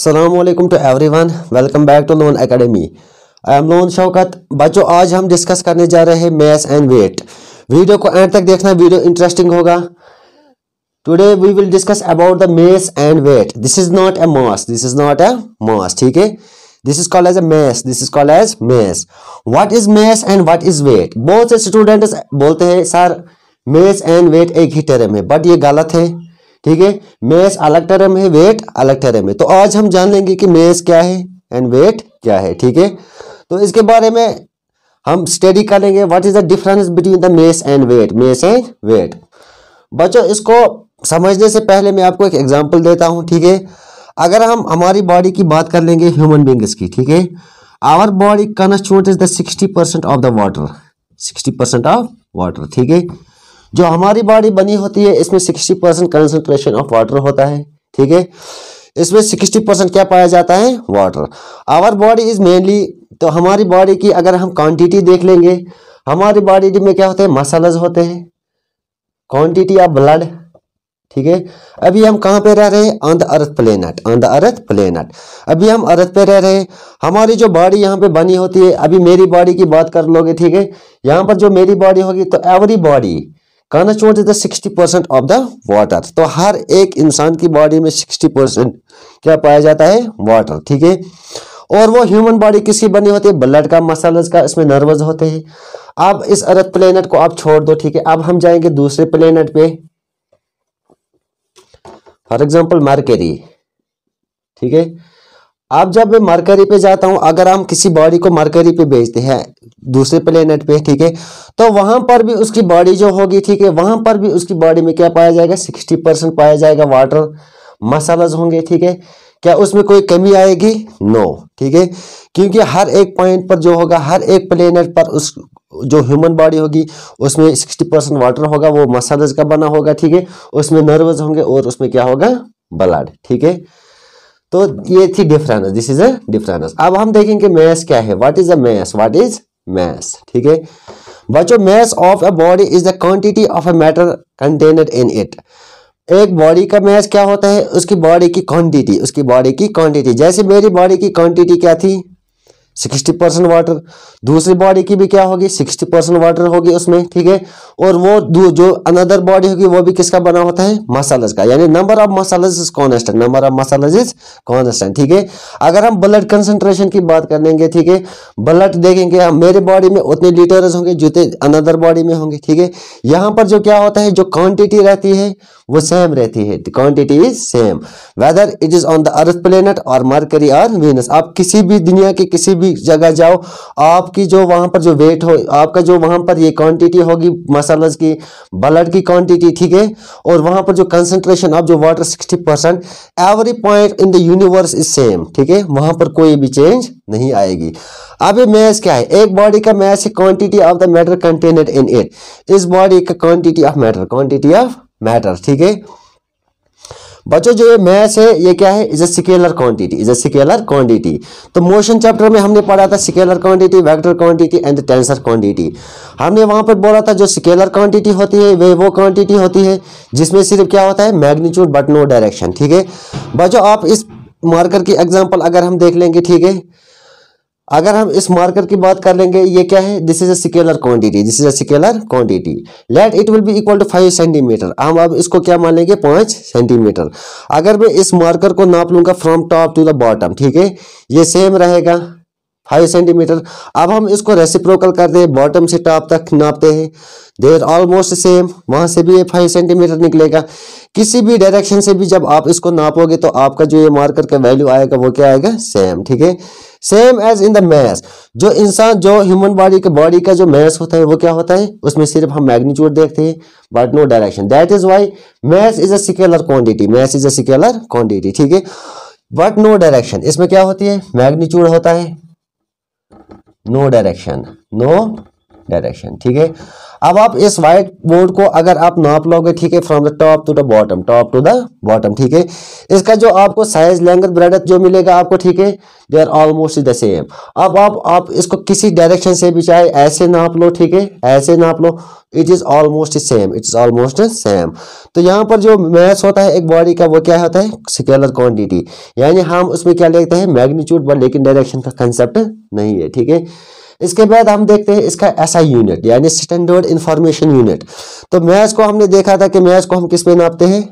अस्सलामुअलैकुम to everyone, welcome back to Lone academy. I am Lone Shaukat. बच्चों, आज हम डिस्कस करने जा रहे हैं मैथ्स एंड वेट। वीडियो को एंड तक देखना, वीडियो इंटरेस्टिंग होगा। Today we will discuss about the mass and weight. This is not a mass, this is not a mass, ठीक है। This is called as a mass, this is called as mass. What is mass and what is wait? बहुत से students बोलते हैं sir maths and wait एक ही term है, but ये गलत है, ठीक है। मैथ्स अलग टर्म है, वेट अलग टर्म है। तो आज हम जान लेंगे कि मैथ्स क्या है एंड वेट क्या है, ठीक है। तो इसके बारे में हम स्टडी करेंगे, what is the difference between the mass and weight, mass and weight. बच्चों, इसको समझने से पहले मैं आपको एक एग्जांपल देता हूं, ठीक है। अगर हम हमारी बॉडी की बात कर लेंगे, ह्यूमन बींग्स की, ठीक है। Our body constitutes the 60% of the water, 60% of water, ठीक है। जो हमारी बॉडी बनी होती है इसमें 60% कंसंट्रेशन ऑफ वाटर होता है, ठीक है। इसमें 60% क्या पाया जाता है? Water. Our body is mainly, तो हमारी बॉडी की अगर हम क्वांटिटी देख लेंगे, हमारी बॉडी में क्या होते हैं? मसल्स होते हैं, क्वांटिटी ऑफ ब्लड, ठीक है। अभी हम कहाँ पे रह रहे हैं? On the earth planet, on the earth planet. अभी हम अर्थ पे रह रहे हैं। हमारी जो बॉडी यहाँ पे बनी होती है, अभी मेरी बॉडी की बात कर लोगे, ठीक है। यहाँ पर जो मेरी बॉडी होगी, तो every body constitutes the 60% of the water. तो हर एक इंसान की बॉडी में 60% क्या पाया जाता है? वाटर, ठीक है। और वो ह्यूमन बॉडी किसकी बनी होती है? ब्लड का, मसल्स का, इसमें नर्वस होते हैं। अब इस अर्थ प्लेनेट को आप छोड़ दो, ठीक है। अब हम जाएंगे दूसरे प्लेनेट पे, फॉर एग्जांपल मरकरी, ठीक है। अब जब मैं मरकरी पे जाता हूं, अगर हम किसी बॉडी को मरकरी पे भेजते हैं दूसरे प्लेनेट पे, ठीक है, तो वहां पर भी उसकी बॉडी जो होगी, ठीक है, वहां पर भी उसकी बॉडी में क्या पाया जाएगा? 60% पाया जाएगा वाटर, मसल्स होंगे, ठीक है। क्या उसमें कोई कमी आएगी? नो, ठीक है। क्योंकि हर एक पॉइंट पर जो होगा, हर एक प्लेनेट पर उस जो ह्यूमन बॉडी होगी उसमें 60% वाटर होगा, वो मसल्स का बना होगा, ठीक है। उसमें नर्व्स होंगे और उसमें क्या होगा? ब्लड, ठीक है। तो ये थी difference, this is a difference. अब हम देखेंगे मैथ्स क्या है, what is a maths, what is maths, ठीक है। बच्चों, maths of a body is the quantity of a matter contained in it. एक बॉडी का मैथ्स क्या होता है? उसकी बॉडी की क्वांटिटी, उसकी बॉडी की क्वांटिटी। जैसे मेरी बॉडी की क्वांटिटी क्या थी? 60% वाटर। दूसरी बॉडी की भी क्या होगी? 60% वाटर होगी उसमें, ठीक है। और वो जो अनदर बॉडी होगी वो भी किसका बना होता है? मसल्स का, यानी number of muscles is constant, number of muscles is constant, ठीक है। अगर हम ब्लड कंसंट्रेशन की बात कर लेंगे, ठीक है, ब्लड देखेंगे हम, मेरे बॉडी में उतने लीटर्स होंगे जितने अनदर बॉडी में होंगे, ठीक है। यहाँ पर जो क्या होता है, जो क्वांटिटी रहती है वो सेम रहती है, quantity is same whether it is on the earth planet और मरकरी और वीनस। आप किसी भी दुनिया के किसी भी जगह जाओ, आपकी जो वहां पर जो वेट हो, आपका जो वहां पर ये क्वांटिटी होगी मसल्स की, ब्लड की क्वांटिटी, ठीक है, और वहां पर जो कंसंट्रेशन ऑफ जो water 60%, every point in the universe is same, ठीक है। वहां पर कोई भी चेंज नहीं आएगी। अब ये मैथ्स क्या है? एक बॉडी का मैथ्स है quantity of the matter contained in it. इस बॉडी का quantity of matter, quantity of matter, ठीक है। बच्चों, जो ये मैथ्स है ये क्या है? Is a scalar quantity, is a scalar quantity. तो मोशन चैप्टर में हमने पढ़ा था scalar quantity, vector quantity and tensor quantity. हमने वहां पर बोला था जो स्केलर क्वांटिटी होती है वो क्वांटिटी होती है जिसमें सिर्फ क्या होता है? मैग्नीट्यूड बट नो डायरेक्शन, ठीक है। बच्चों, आप इस मार्कर की एग्जांपल अगर हम देख लेंगे, ठीक है, अगर हम इस मार्कर की बात कर लेंगे, ये क्या है? This is a scalar quantity, this is a scalar quantity. Let it will be equal to 5 centimetre. हम अब इसको क्या मान लेंगे? 5 सेंटीमीटर। अगर मैं इस मार्कर को नाप लूंगा from top to the bottom, ठीक है, ये सेम रहेगा 5 सेंटीमीटर। अब हम इसको रेसिप्रोकल करते हैं, बॉटम से टॉप तक नापते हैं, देर ऑलमोस्ट सेम, वहां से भी ये 5 सेंटीमीटर निकलेगा। किसी भी डायरेक्शन से भी जब आप इसको नापोगे तो आपका जो ये मार्कर का वैल्यू आएगा वो क्या आएगा? सेम, ठीक है। Same as in the mass. जो इंसान, जो ह्यूमन बॉडी का जो मैथ्स होता है वो क्या होता है? उसमें सिर्फ हम मैग्नीट्यूड देखते हैं but no direction. That is why mass is a scalar quantity, mass is a scalar quantity, ठीक है, बट नो डायरेक्शन। इसमें क्या होती है? मैग्नीट्यूड होता है, नो डायरेक्शन, नो डायरेक्शन, ठीक है। अब आप इस व्हाइट बोर्ड को अगर आप नाप लोगे, ठीक है, from the top to the bottom, top to the bottom, ठीक है, इसका जो आपको साइज लेंथ ब्रेडथ जो मिलेगा आपको, ठीक है, they are almost the same. अब आप इसको किसी डायरेक्शन से भी चाहे ऐसे नाप लो, ठीक है, ऐसे नाप लो, it is almost same, it is almost same. तो यहाँ पर जो मैथ होता है एक बॉडी का, वो क्या होता है, स्केलर क्वांटिटी, यानी हम उसमें क्या लेते हैं, मैग्नीट्यूड, बट लेकिन डायरेक्शन का कंसेप्ट नहीं है, ठीक है। इसके बाद हम देखते हैं इसका एसआई यूनिट, यानी स्टैंडर्ड इंफॉर्मेशन यूनिट। तो मैथ को हमने देखा था कि मैथ को हम किस में नापते हैं,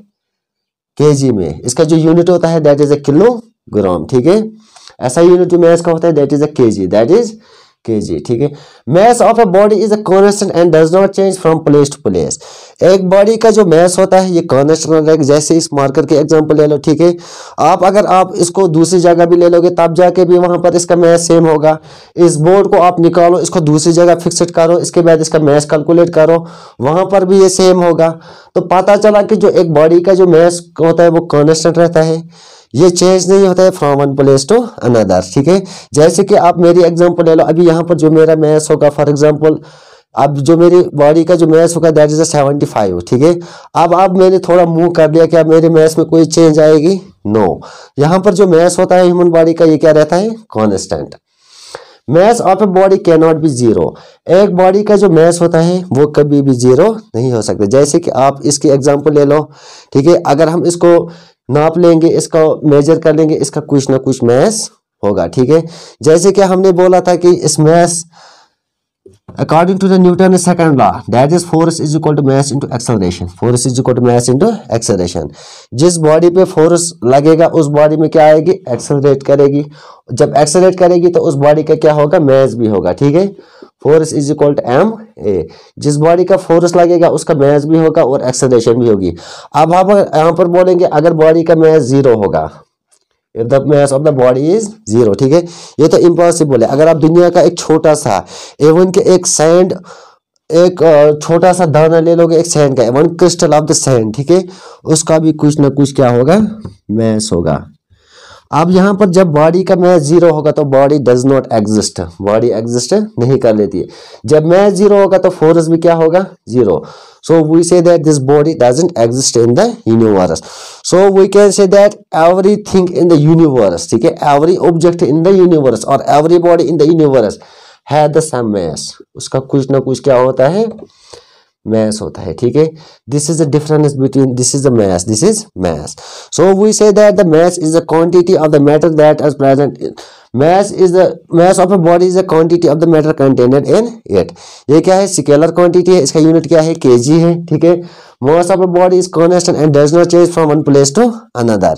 केजी में। इसका जो यूनिट होता है दैट इज अ किलोग्राम, ठीक है। एसआई यूनिट जो मैथ का होता है that is a kg, that is kg, ठीक है। Mass of a body is a constant and does not change from place to place. एक बॉडी का जो मास होता है ये कांस्टेंट रहेगा। जैसे इस मार्कर के एग्जांपल ले लो, ठीक है, अगर आप इसको दूसरी जगह भी ले लोगे तब जाके भी वहां पर इसका मास सेम होगा। इस बोर्ड को आप निकालो, इसको दूसरी जगह फिक्स करो, इसके बाद इसका मास कैलकुलेट करो, वहां पर भी ये सेम होगा। तो पता चला कि जो एक बॉडी का जो मास होता है वो कांस्टेंट रहता है, ये चेंज नहीं होता है from one place to another, ठीक है। जैसे कि आप मेरी एग्जांपल ले लो, अभी यहाँ पर जो मेरा मैथ्स होगा, फॉर एग्जांपल अब जो मेरी बॉडी का जो मैथ्स होगा दैट इज 75, ठीक है। अब मैंने थोड़ा मूव कर लिया, क्या मेरे मैथ्स में कोई चेंज आएगी, नो। यहाँ पर जो मैथ्स होता है ह्यूमन बॉडी का ये क्या रहता है, constant. Mass of a body can not be zero. एक बॉडी का जो मास होता है वो कभी भी जीरो नहीं हो सकता। जैसे कि आप इसकी एग्जांपल ले लो, ठीक है, अगर हम इसको नाप लेंगे, इसका मेजर कर लेंगे, इसका कुछ ना कुछ मास होगा, ठीक है। जैसे कि हमने बोला था कि इस mass according to the Newton second law that is force is equal to mass into acceleration, force is equal to mass into acceleration. जिस बॉडी पे फोर्स लगेगा उस बॉडी में क्या आएगी, एक्सेलरेट करेगी। जब एक्सेलरेट करेगी तो उस बॉडी का क्या होगा, मास भी होगा, ठीक है। Force is equal to M A. जिस बॉडी का फोर्स लगेगा उसका मास भी होगा और एक्सेलरेशन भी होगी। अब हम यहाँ पर बोलेंगे अगर बॉडी का मास जीरो होगा, if the mass of the body is zero, ठीक है, ये तो इम्पॉसिबल है। अगर आप दुनिया का एक छोटा सा एवन के एक सैंड, एक छोटा सा दाना ले लोगे एक सैंड का, one crystal of the sand, ठीक है, उसका भी कुछ ना कुछ क्या होगा, मास होगा। अब यहाँ पर जब बॉडी का मास जीरो होगा तो body does not exist, body exist नहीं कर लेती है। जब मास जीरो होगा तो फोर्स भी क्या होगा, zero. So we say that this body doesn't exist in the universe. So we can say that everything in the universe, ठीक है, every object in the universe or every body in the universe has the same mass. उसका कुछ ना कुछ क्या होता है, mass होता है, ठीक है। This is the difference between this is the mass, this is mass. So we say that the mass is the quantity of the matter that is present in mass of a body is the quantity of the matter contained in it. ये क्या है, scalar quantity है, इसका unit क्या है, KG है, ठीक है। mass of a body is constant and does not change from one place to another.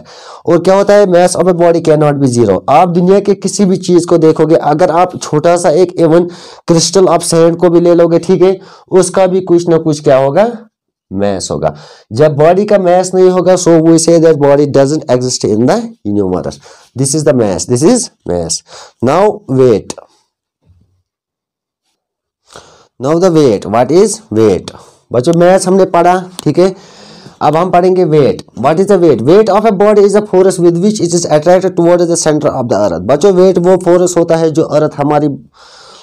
और क्या होता है, mass of a body cannot be zero. आप दुनिया के किसी भी चीज को देखोगे, अगर आप छोटा सा एक एवन क्रिस्टल ऑफ सैंड को भी ले लोगे, ठीक है, उसका भी कुछ ना कुछ क्या होगा, मास होगा। जब बॉडी का मास नहीं होगा, so we say that body doesn't exist in the universe. This is the mass, this is mass. Now weight, now the weight, what is weight. बच्चों मास हमने पढ़ा, ठीक है, अब हम पढ़ेंगे weight. What is the weight. Weight of a body is a force with which it is attracted towards the centre of the earth. बच्चों weight वो फोर्स होता है जो अर्थ हमारी,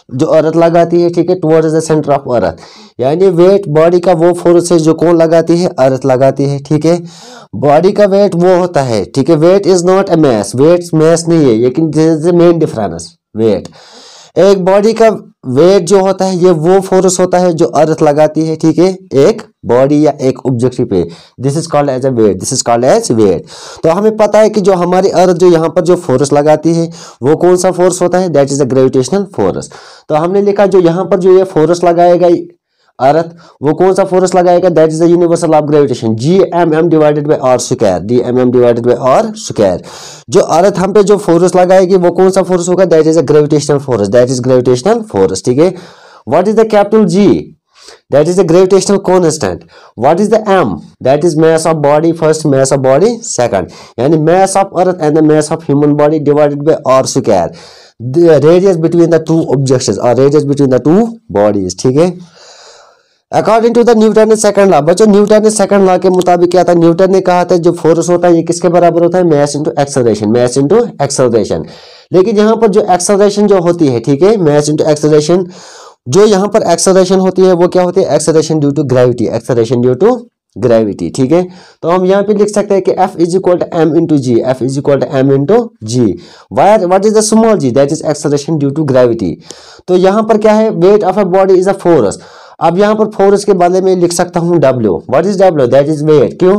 जो अर्थ लगाती है, ठीक है, towards the centre of earth. यानी वेट बॉडी का वो फोर्स है जो कौन लगाती है, अर्थ लगाती है, ठीक है। बॉडी का वेट वो होता है, ठीक है। Weight is not a mass, weight mass नहीं है, लेकिन this is the main difference. Weight, एक बॉडी का वेट जो होता है ये वो फोर्स होता है जो अर्थ लगाती है, ठीक है, एक बॉडी या एक ऑब्जेक्ट पे। This is called as a weight, this is called as weight. तो हमें पता है कि जो हमारी अर्थ जो यहाँ पर जो फोर्स लगाती है वो कौन सा फोर्स होता है, that is the gravitational force. तो हमने लिखा जो यहाँ पर जो ये फोर्स लगाएगा अर्थ, वो कौन सा फोर्स लगाएगा, that is the universal of gravitation, GMM divided by R square, DMM divided by R square. जो अर्थ हम पे जो फोर्स लगाएगी वो कौन सा फोर्स होगा, that is a gravitational force, that is gravitational force, ठीक है। What is the capital G, that is the gravitational constant. What is the M, that is mass of body first, mass of body second. यानी mass of earth and the mass of human body divided by r square, the radius between the two objects or radius between the two bodies, ठीक है। According to the Newton second law. बच्चों Newton second law के मुताबिक क्या था, Newton ने कहा था जो फोर्स होता है ये किसके बराबर होता है, मास इनटू एक्सेलरेशन, मास इनटू एक्सेलरेशन। लेकिन यहाँ पर जो एक्सेलरेशन जो होती है, ठीक है, मास इनटू एक्सेलरेशन, जो यहाँ पर एक्सेलरेशन होती है वो क्या होती है, acceleration due to gravity, acceleration due to gravity. ठीक है, तो हम यहाँ पे लिख सकते हैं कि F is equal to M into G, F is equal to M into G. Where what is the small G, that is acceleration due to gravity. तो यहाँ पर क्या है, weight of a body is a force. अब यहाँ पर force के बदले में लिख सकता हूँ W, what is W, that is weight. क्यों,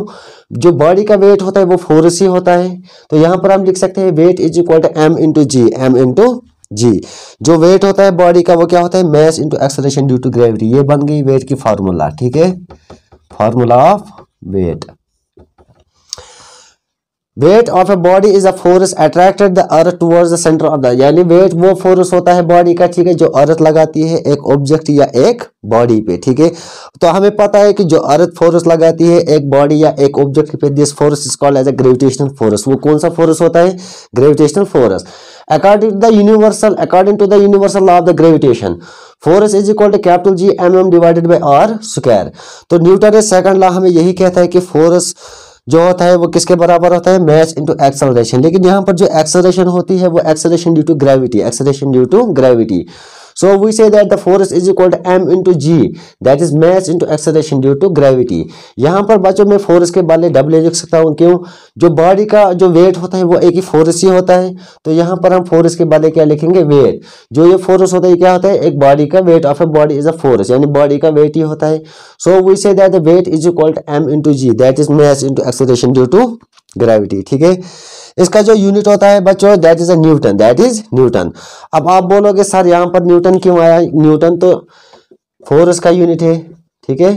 जो बॉडी का वेट होता है वो फोर्स ही होता है। तो यहाँ पर हम लिख सकते हैं weight is equal to M into G, M into G. जो वेट होता है बॉडी का वो क्या होता है, mass into acceleration due to gravity. ये बन गई वेट की फार्मूला। ठीक है, formula of weight. Weight of a body is a force attracted the earth towards the centre of the, यानी वेट वो फोर्स होता है बॉडी का, ठीक है, जो अर्थ लगाती है एक ऑब्जेक्ट या एक बॉडी पे। ठीक है, तो हमें पता है कि जो अर्थ फोर्स लगाती है एक बॉडी या एक ऑब्जेक्ट पे, this force is called as a gravitational force. वो कौन सा फोर्स होता है, gravitational force. According to the universal law of the gravitation, force is equal to capital G mm divided by R square. तो Newton के second law हमें यही कहता है कि फोर्स जो होता है वो किसके बराबर होता है, मास इनटू एक्सेलरेशन। लेकिन यहाँ पर जो एक्सेलरेशन होती है वो acceleration due to gravity, acceleration due to gravity. So we say that the force is equal to m into g, that is mass into acceleration due to gravity। यहाँ पर बच्चों में फोर्स के बदले W लिख सकता हूँ। क्यों, जो बॉडी का जो वेट होता है वो एक ही फोर्स ही होता है। तो यहाँ पर हम फोर्स के बदले क्या लिखेंगे, वेट। जो ये फोर्स होता है क्या होता है, एक बॉडी का weight of a body is a force, यानी बॉडी का वेट ही होता है। So we say that the weight is equal to m into g, that is mass into acceleration due to gravity। ठीक है, इसका जो यूनिट होता है बच्चों that is a Newton, that is Newton. अब आप बोलोगे सर यहाँ पर न्यूटन क्यों आया, न्यूटन तो फोर्स का यूनिट है। ठीक है,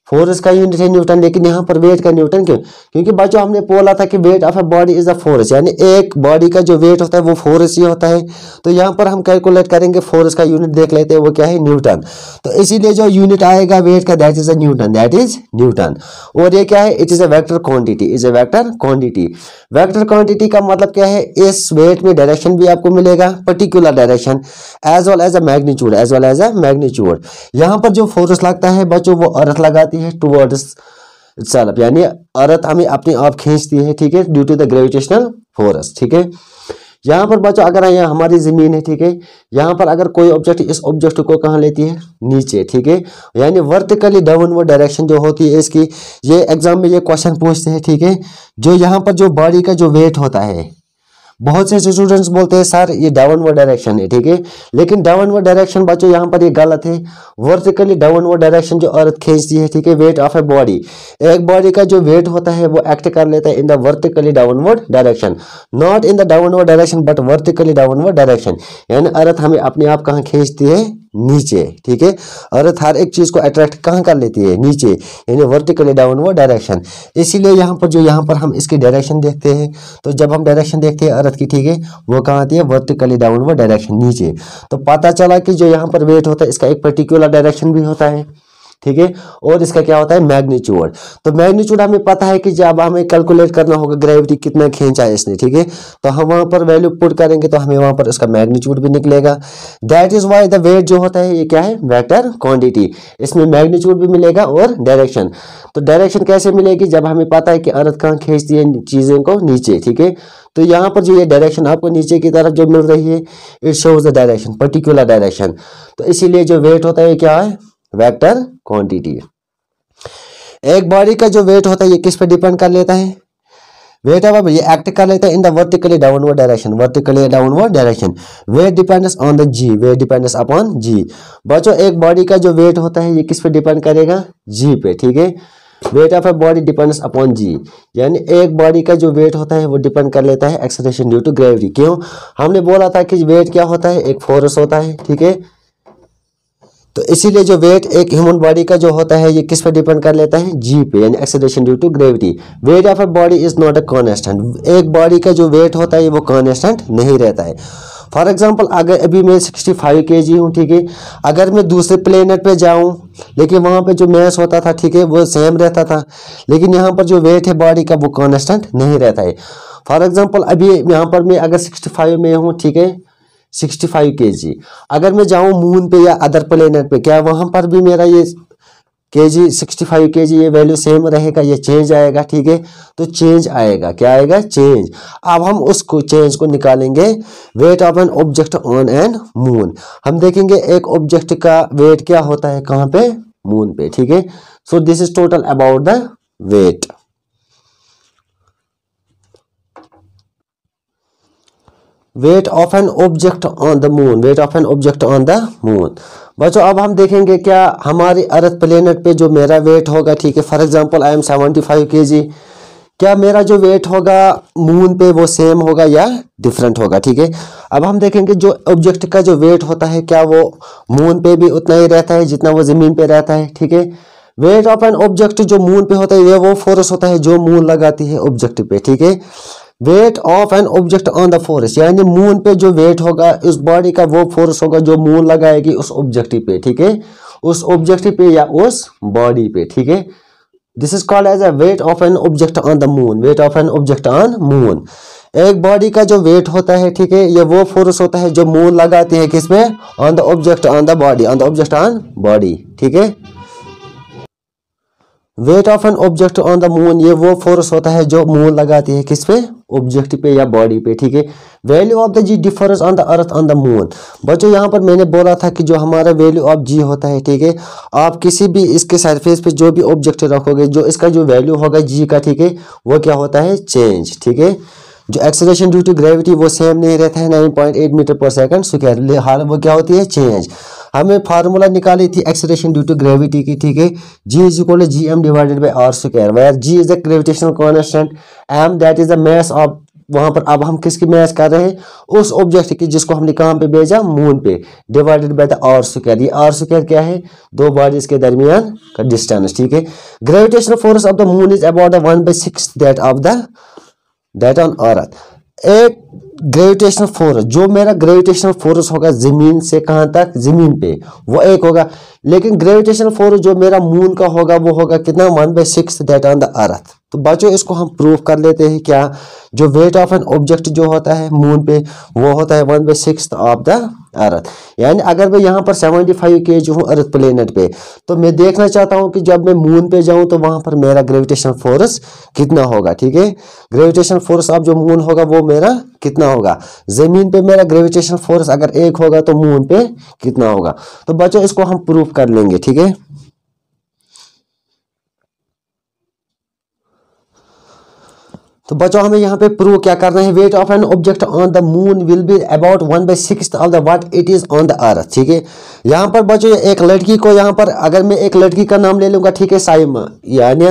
फोर्स का यूनिट है न्यूटन, लेकिन यहाँ पर वेट का न्यूटन क्यों, क्योंकि बच्चों हमने बोला था कि wait of a body is a force, यानी एक बॉडी का जो वेट होता है वो फोर्स ही होता है। तो यहाँ पर हम कैलकुलेट करेंगे, फोर्स का यूनिट देख लेते हैं वो क्या है, न्यूटन। तो इसीलिए जो यूनिट आएगा वेट का that is a Newton, that is Newton. और ये क्या है, it is a vector quantity, is a vector quantity. Vector quantity का मतलब क्या है, इस वेट में डायरेक्शन भी आपको मिलेगा, particular direction, as well as a magnitude, as well as a magnitude. यहाँ पर जो फोर्स लगता है बच्चों वो अर्थ लगाती है टुवर्ड्स इटसेल्फ, यानी अर्थ हमें अपने आप खींचती है। ठीक है, due to the gravitational force. ठीक है, यहाँ पर बच्चों अगर यहाँ हमारी जमीन है, ठीक है, यहाँ पर अगर कोई ऑब्जेक्ट इस ऑब्जेक्ट को कहाँ लेती है, नीचे। ठीक है, यानी वर्टिकली डाउनवर्ड डायरेक्शन जो होती है इसकी, ये एग्जाम में ये क्वेश्चन पूछते हैं। ठीक है, जो यहाँ पर जो बॉडी का जो वेट होता है, बहुत से स्टूडेंट्स बोलते हैं सर ये डाउनवर्ड डायरेक्शन है। ठीक है, लेकिन डाउनवर्ड डायरेक्शन बच्चों यहाँ पर ये गलत है। वर्टिकली डाउनवर्ड डायरेक्शन जो अर्थ खींचती है, ठीक है, वेट ऑफ ए बॉडी, एक बॉडी का जो वेट होता है वो एक्ट कर लेता है in the vertically downward direction, not in the downward direction but vertically downward direction. यानी अर्थ हमें अपने आप कहाँ खींचती है, नीचे। ठीक है, अर्थ हर एक चीज को अट्रैक्ट कहाँ कर लेती है, नीचे, यानी वर्टिकली डाउनवर्ड डायरेक्शन। इसीलिए यहाँ पर जो यहाँ पर हम इसकी डायरेक्शन देखते हैं, तो जब हम डायरेक्शन देखते हैं अर्थ की, ठीक है, वो कहाँ आती है, वर्टिकली डाउनवर्ड डायरेक्शन, नीचे। तो पता चला कि जो यहाँ पर वेट होता है इसका एक पर्टिकुलर डायरेक्शन भी होता है। ठीक है, और इसका क्या होता है, मैग्नीट्यूड। तो मैग्नीट्यूड हमें पता है कि जब हमें कैलकुलेट करना होगा ग्रेविटी कितना खींचा है इसने, ठीक है, तो हम वहां पर वैल्यू पुट करेंगे तो हमें वहां पर इसका मैग्नीट्यूड भी निकलेगा। That is why the weight जो होता है ये क्या है, वेक्टर क्वांटिटी। इसमें मैग्नीट्यूड भी मिलेगा और डायरेक्शन। तो डायरेक्शन कैसे मिलेगी, जब हमें पता है कि अर्थ कहाँ खींचती है चीजें को, नीचे। ठीक है, तो यहाँ पर जो ये डायरेक्शन आपको नीचे की तरफ जो मिल रही है, it shows the direction, particular direction. तो इसीलिए जो वेट होता है क्या है, वेक्टर क्वांटिटी। एक बॉडी का जो वेट होता है ये किस पे डिपेंड कर लेता है, वेट अब ये एक्ट कर लेता है in the vertically downward direction, vertically downward direction. Weight depends on the G, weight depends upon G. बच्चों एक बॉडी का जो वेट होता है ये किस पे डिपेंड करेगा, जी पे। ठीक है, weight of a body depends upon G, यानी एक बॉडी का जो वेट होता है वो डिपेंड कर लेता है एक्सेलरेशन ड्यू टू ग्रेविटी। क्यों, हमने बोला था कि वेट क्या होता है, एक फोर्स होता है। ठीक है, तो इसीलिए जो वेट एक ह्यूमन बॉडी का जो होता है ये किस पर डिपेंड कर लेता है, जी पे, यानी acceleration due to gravity. Weight of a body is not a constant, एक बॉडी का जो वेट होता है वो कांस्टेंट नहीं रहता है। फॉर एग्जांपल अगर अभी मैं 65 kg हूँ, ठीक है, अगर मैं दूसरे प्लेनेट पे जाऊँ लेकिन वहाँ पे जो मास होता था, ठीक है, वो सेम रहता था, लेकिन यहाँ पर जो वेट है बॉडी का वो कांस्टेंट नहीं रहता है। फॉर एग्जाम्पल अभी यहाँ पर मैं अगर 65 में हूँ, ठीक है, 65 kg, अगर मैं जाऊं मून पे या अदर प्लेनेट पे, क्या वहां पर भी मेरा ये kg 65 kg, ये वैल्यू सेम रहेगा, ये चेंज आएगा, ठीक है। तो चेंज आएगा, क्या आएगा, चेंज। अब हम उसको चेंज को निकालेंगे, wait of an object on an moon. हम देखेंगे एक ऑब्जेक्ट का वेट क्या होता है, कहाँ पे, मून पे, ठीक है। So this is total about the weight. Weight of an object on the moon, weight of an object on the moon. बच्चों अब हम देखेंगे क्या हमारी अर्थ प्लेनेट पे जो मेरा वेट होगा, ठीक है, for example I am 75 kg, क्या मेरा जो वेट होगा मून पे वो सेम होगा या डिफरेंट होगा, ठीक है। अब हम देखेंगे जो ऑब्जेक्ट का जो वेट होता है, क्या वो मून पे भी उतना ही रहता है जितना वो जमीन पे रहता है, ठीक है। वेट ऑफ एन ऑब्जेक्ट जो मून पे होता है, ये वो फोर्स होता है जो मून लगाती है ऑब्जेक्ट पे, ठीक है। Weight of an object on the force, यानी मून पे जो वेट होगा उस बॉडी का वो फोर्स होगा जो मून लगाएगी उस ऑब्जेक्ट पे, ठीक है, उस ऑब्जेक्ट पे या उस बॉडी पे, ठीक है। This is called as a weight of an object on the moon, weight of an object on moon. एक बॉडी का जो वेट होता है, ठीक है, ये वो फोर्स होता है जो मून लगाती है किसमें, on the object on the body, on the object on body, ठीक है। Weight of an object on the moon, ये वो फोर्स होता है जो मून लगाती है किस पे, ऑब्जेक्ट पे या बॉडी पे, ठीक है। Value of the G differs on the earth on the moon. बच्चों यहाँ पर मैंने बोला था कि जो हमारा वैल्यू ऑफ जी होता है, ठीक है, आप किसी भी इसके सरफेस पे जो भी ऑब्जेक्ट रखोगे, जो इसका जो वैल्यू होगा जी का, ठीक है, वो क्या होता है, चेंज, ठीक है। जो एक्सेलरेशन ड्यू टू ग्रेविटी वो सेम नहीं रहता है 9.8 मीटर पर सेकंड स्क्वायर, हाल वो क्या होती है, चेंज। हमें फार्मूला निकाली थी एक्सेलरेशन ड्यू टू ग्रेविटी की, ठीक है, G is equal to G M divided by R square, where G is the gravitational constant, M that is the mass of, वहां पर अब हम किसकी मैच कर रहे हैं, उस ऑब्जेक्ट की जिसको हमने कहां पे भेजा, मून पे, divided by the R square. ये आर स्क्वायर क्या है, दो बॉडीज के दरमियान का डिस्टेंस, ठीक है। Gravitational force of the moon is about the 1/6 that on earth. एक ग्रेविटेशनल फोर्स, जो मेरा ग्रेविटेशनल फोर्स होगा जमीन से कहां तक, जमीन पे, वो एक होगा, लेकिन ग्रेविटेशनल फोर्स जो मेरा मून का होगा वो होगा कितना, 1/6 दैट ऑन द अर्थ। तो बच्चों इसको हम प्रूव कर लेते हैं, क्या, जो वेट ऑफ एन ऑब्जेक्ट जो होता है मून पे वो होता है 1/6 ऑफ द अर्थ। यानी अगर मैं यहाँ पर 75 kg हूँ अर्थ प्लेनेट पे, तो मैं देखना चाहता हूँ कि जब मैं मून पे जाऊँ तो वहां पर मेरा ग्रेविटेशनल फोर्स कितना होगा, ठीक है। ग्रेविटेशनल फोर्स ऑफ जो मून होगा वो मेरा कितना होगा, जमीन पे मेरा ग्रेविटेशनल फोर्स अगर एक होगा तो मून पे कितना होगा। तो बच्चों इसको हम प्रूव कर लेंगे, ठीक है। तो बच्चों हमें यहाँ पे प्रूव क्या करना है, weight of an object on the moon will be about 1/6 of the what it is on the अर्थ, ठीक है। यहाँ पर बच्चों एक लड़की को, यहाँ पर अगर मैं एक लड़की का नाम ले लूंगा, ठीक है, साइमा, यानी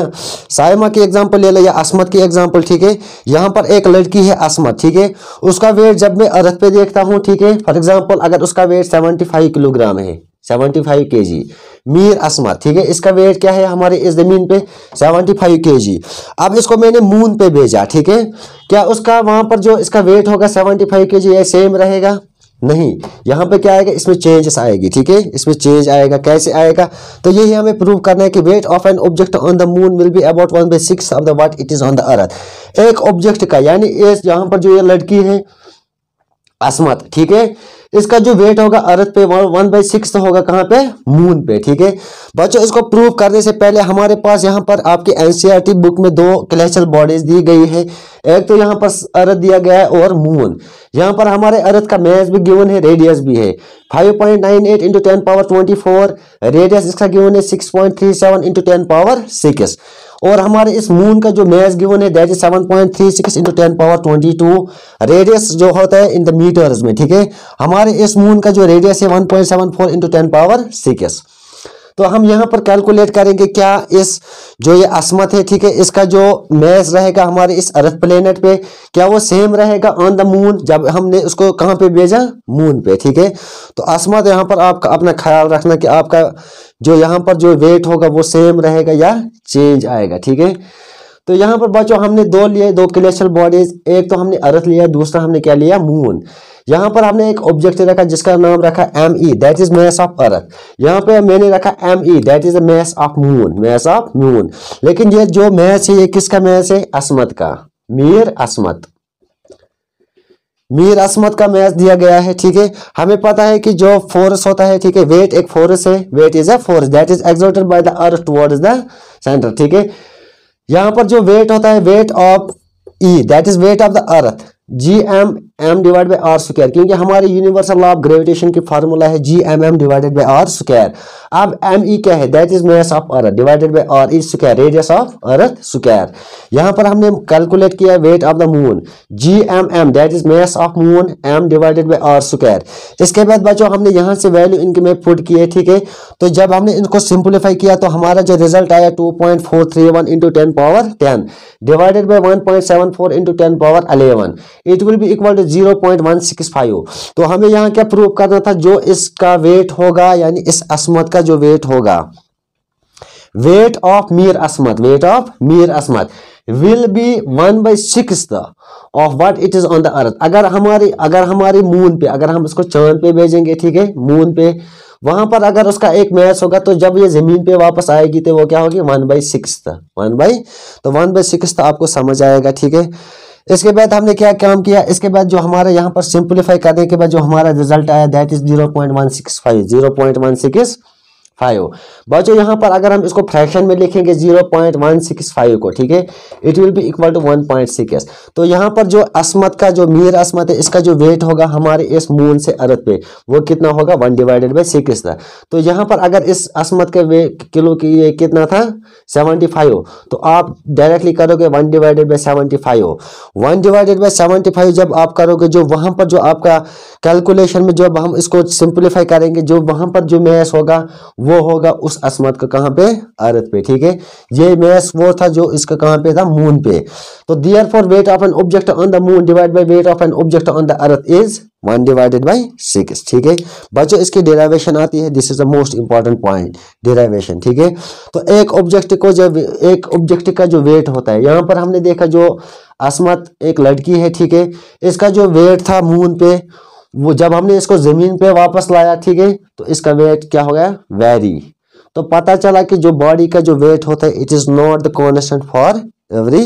साइमा की एग्जांपल ले लो या असमत की एग्जांपल, ठीक है। यहाँ पर एक लड़की है असमत, ठीक है, उसका वेट जब मैं अर्थ पे देखता हूँ, ठीक है, फॉर एग्जाम्पल अगर उसका वेट 75 किलोग्राम है, 75 kg, मीर असमत, ठीक है, इसका वेट क्या है हमारे इस जमीन पे 75 kg। अब इसको मैंने मून पे भेजा, ठीक है, क्या उसका वहां पर जो इसका वेट होगा 75 kg ये सेम रहेगा, नहीं, यहाँ पे क्या आएगा, इसमें चेंजेस आएगी, ठीक है, इसमें चेंज आएगा, कैसे आएगा, तो यही हमें प्रूव करना है कि wait of an object on the moon will be about 1/6 of the what it is on the अर्थ। एक ऑब्जेक्ट का, यानी यहाँ पर जो ये लड़की है असमत, ठीक है, इसका जो वेट होगा अर्थ पे 1/6 होगा कहां पे, मून पे, ठीक है। बच्चों इसको प्रूव करने से पहले हमारे पास यहाँ पर आपकी एनसीईआरटी बुक में दो कैलेस्ट्रल बॉडीज दी गई है, एक तो यहाँ पर अर्थ दिया गया है और मून। यहाँ पर हमारे अर्थ का मास भी गिवन है, रेडियस भी है 5.98 × 10⁻24, रेडियस इसका गिवन है 6.37 × 10⁻6, और हमारे इस मून का जो मास गिवन है दैट इज 7.36 × 10⁻22, रेडियस जो होता है इन द मीटर्स में, ठीक है। हमारे इस मून का जो रेडियस है 1.74 × 10⁻6। तो हम यहाँ पर कैलकुलेट करेंगे क्या, इस जो ये असमत है, ठीक है, इसका जो मास रहेगा हमारे इस अर्थ प्लेनेट पे, क्या वो सेम रहेगा ऑन द मून, जब हमने उसको कहाँ पे भेजा, मून पे, ठीक है। तो असमत यहाँ पर आपका अपना ख्याल रखना कि आपका जो यहाँ पर जो वेट होगा वो सेम रहेगा या चेंज आएगा, ठीक है। तो यहाँ पर बच्चों हमने दो लिए, दो कैलेस्ट्रल बॉडीज, एक तो हमने अर्थ लिया, दूसरा हमने क्या लिया, मून। यहाँ पर हमने एक ऑब्जेक्ट रखा जिसका नाम रखा ME, that is mass of अर्थ। यहाँ पे मैंने रखा ME, that is mass of moon, mass of moon. लेकिन ये जो मास है ये किसका मास है, असमत का, मीर असमत। मीर असमत का मैथ दिया गया है, ठीक है। हमें पता है कि जो फोर्स होता है, ठीक है, वेट एक फोर्स है, weight is a force that is exerted by the earth towards the centre, ठीक है। यहां पर जो वेट होता है, weight of E that is weight of the earth, G M divide by R square, क्योंकि हमारे यूनिवर्सल लॉ ऑफ ग्रेविटेशन की फार्मूला है G M divided by R square. अब एम ई क्या है, that is mass of earth divided by R E square, radius of earth square. यहां पर हमने कैलकुलेट किया weight of the moon, G M that is mass of moon, M divided by R square. इसके बाद बच्चों हमने यहां से वैल्यू इनके में पुट किए, ठीक है। तो जब हमने इनको सिंप्लीफाई किया तो हमारा जो रिजल्ट आया 2.431 into 10 power 10 divided by 1.74 into 10 power 11, it will be equal to 0.165। तो हमें यहाँ क्या प्रूव करना था, जो इसका वेट होगा यानी इस असमत का जो वेट होगा, वेट ऑफ मीर असमत, वेट ऑफ मीर असमत will be 1/6 of what it is on the अर्थ। अगर हमारी मून पे, अगर हम इसको चांद पे भेजेंगे, ठीक है, मून पे, वहां पर अगर उसका एक मैच होगा तो जब ये जमीन पे वापस आएगी तो वो क्या होगी 1/6, तो 1/6 आपको समझ आएगा, ठीक है। इसके बाद हमने क्या काम किया, इसके बाद जो हमारा यहाँ पर सिंप्लीफाई करने के बाद जो हमारा रिजल्ट आया दैट इज 0.165 बच्चों। यहाँ पर अगर हम इसको फ्रैक्शन में लिखेंगे 0.165 को, ठीक है, it will be equal to 1.6। तो यहाँ पर जो असमत का जो मीर असमत है, इसका जो वेट होगा हमारे इस मून से अर्थ पे, वो कितना होगा 1/6 था। तो यहाँ पर अगर इस असमत के वेट किलो की ये कितना था 75, तो आप डायरेक्टली करोगे 1/75, 1/75 जब आप करोगे, जो वहां पर जो आपका कैलकुलेशन में जब हम इसको सिंप्लीफाई करेंगे, जो वहां पर जो मैस होगा वो होगा उस असमत का कहां पे, अर्थ पे, ठीक है। ये मैस वो था जो इसका कहां पे था, मून पे। तो therefore wait of an object on the moon divide by weight of an object on the earth is 1/6, ठीक है बच्चों। इसकी डेरिवेशन आती है, this is the most important point, derivation, ठीक है। तो एक ऑब्जेक्ट को जब एक ऑब्जेक्ट का जो वेट होता है, यहां पर हमने देखा जो असमत एक लड़की है, ठीक है, इसका जो वेट था मून पे, वो जब हमने इसको जमीन पे वापस लाया, ठीक है, तो इसका वेट क्या हो गया, वेरी। तो पता चला कि जो बॉडी का जो वेट होता है it is not the constant for every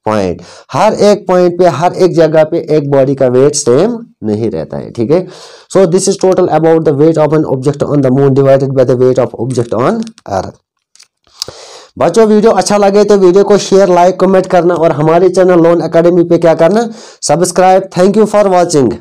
point. हर एक पॉइंट पे, हर एक जगह पे एक बॉडी का वेट सेम नहीं रहता है, ठीक है। So this is total about the wait of an object on the moon divided by the weight of object on earth. बच्चों वीडियो अच्छा लगे तो वीडियो को शेयर, लाइक, कमेंट करना और हमारे चैनल लोन एकेडमी पे क्या करना, subscribe. Thank you for watching.